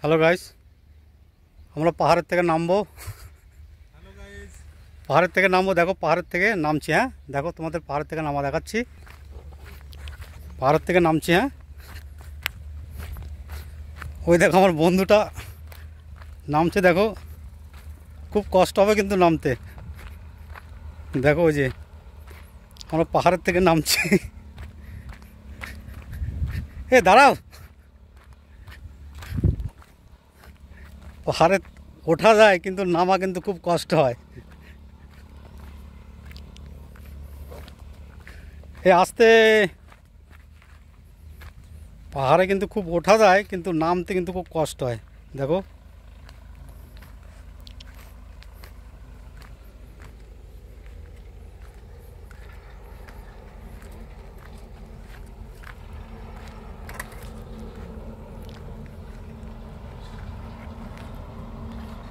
Hello guys, আমরা পাহাড়ের থেকে নামবো। পাহাড়ের থেকে নামবো, দেখো পাহাড়ের থেকে নামছি। হ্যাঁ দেখো, তোমাদের পাহাড়ের থেকে নামা দেখাচ্ছি। পাহাড়ের থেকে নামছি। হ্যাঁ ওই দেখো আমার বন্ধুটা নামছে, দেখো খুব কষ্ট হবে কিন্তু নামতে। দেখো ওই যে আমরা পাহাড়ের থেকে নামছি। এ দাঁড়াও, পাহাড়ে ওঠা যায় কিন্তু নামা কিন্তু খুব কষ্ট হয়। এ আস্তে, পাহাড়ে কিন্তু খুব ওঠা যায় কিন্তু নামতে কিন্তু খুব কষ্ট হয়। দেখো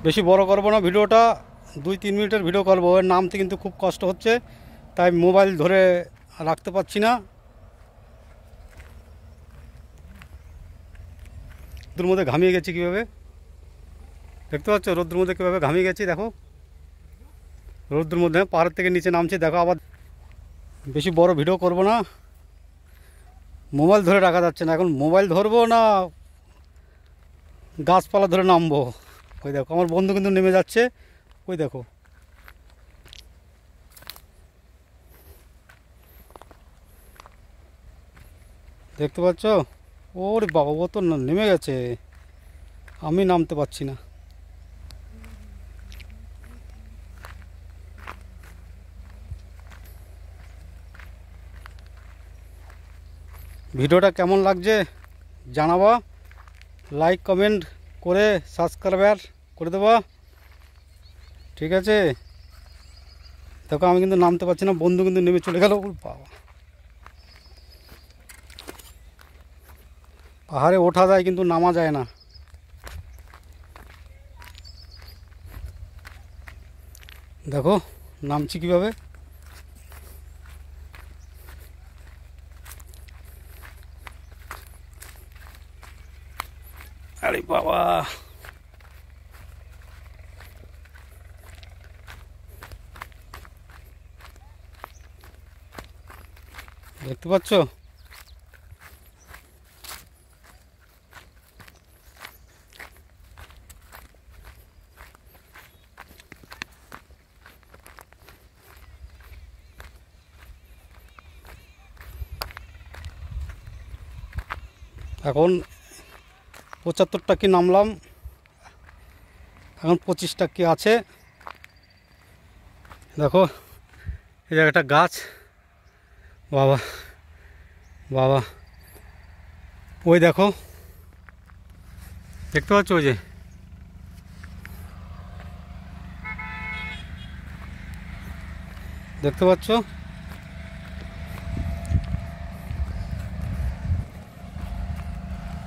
বেশি বড় করবো না ভিডিওটা, 2-3 মিনিটের ভিডিও করবো। এর নামতে কিন্তু খুব কষ্ট হচ্ছে, তাই মোবাইল ধরে রাখতে পারছি না। রোদ্রের মধ্যে ঘামিয়ে গেছি কীভাবে, দেখতে পাচ্ছ রোদ্রের মধ্যে কীভাবে ঘামিয়ে গেছি। দেখো রোদ্রের মধ্যে পাহাড়ের থেকে নিচে নামছি। দেখো আবার বেশি বড় ভিডিও করব না, মোবাইল ধরে রাখা যাচ্ছে না। এখন মোবাইল ধরবো না গাছপালা ধরে নামবো। ওই দেখো আমার বন্ধু কিন্তু নেমে যাচ্ছে, ওই দেখো। দেখতে পাচ্ছ? ওরে বাবা, ও তো নেমে গেছে, আমি নামতে পারছি না। ভিডিওটা কেমন লাগছে জানাবা, লাইক কমেন্ট করে সাবস্ক্রাইবার করে দেবা, ঠিক আছে? দেখো আমি কিন্তু নামতে পারছি না, বন্ধু কিন্তু নেমে চলে গেল। বাবা, পাহাড়ে ওঠা যায় কিন্তু নামা যায় না। দেখো নামছি কিভাবে। আরে বাবা, দেখতে পাচ্ছ? এখন 75টা কি নামলাম, এখন 25টা কি আছে। দেখো এই জায়গাটা গাছ, বাবা বাবা, ওই দেখো দেখতে পাচ্ছ? ওই যে দেখতে পাচ্ছ?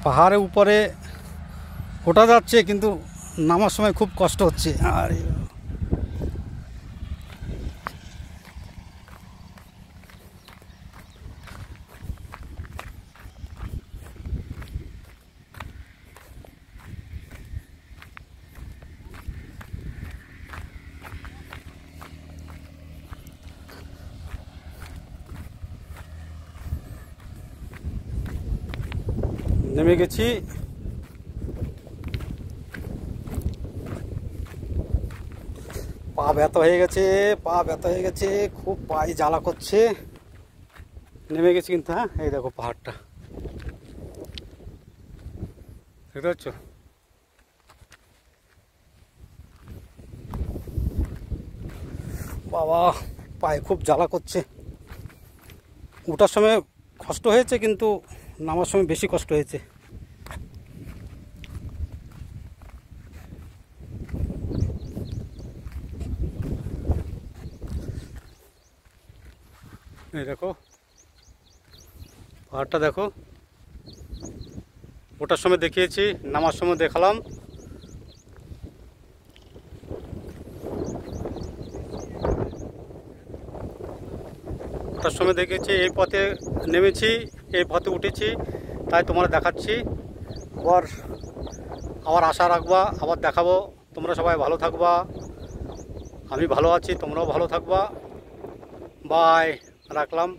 পাহাড়ের উপরে ওঠা যাচ্ছে কিন্তু নামার সময় খুব কষ্ট হচ্ছে। আরে নেমে গেছি। পা ব্যথা হয়ে গেছে, পা ব্যথা হয়ে গেছে, খুব পায়ে জ্বালা করছে। নেমে গেছি কিন্তু। হ্যাঁ এই দেখো পাহাড়টা, দেখতে পাচ্ছ? বাবা পায়ে খুব জ্বালা করছে। ওঠার সময় কষ্ট হয়েছে কিন্তু নামার সময় বেশি কষ্ট হয়েছে। এই দেখো পাহাড়টা দেখো, ওঠার সময় দেখিয়েছি, নামার সময় দেখালাম। ওঠার সময় দেখেছি, এই পথে নেমেছি, এই পথে উঠেছি, তাই তোমরা দেখাচ্ছি। আবার আবার আশা রাখবা, আবার দেখাবো। তোমরা সবাই ভালো থাকবা, আমি ভালো আছি, তোমরাও ভালো থাকবা। বাই, রাখলাম।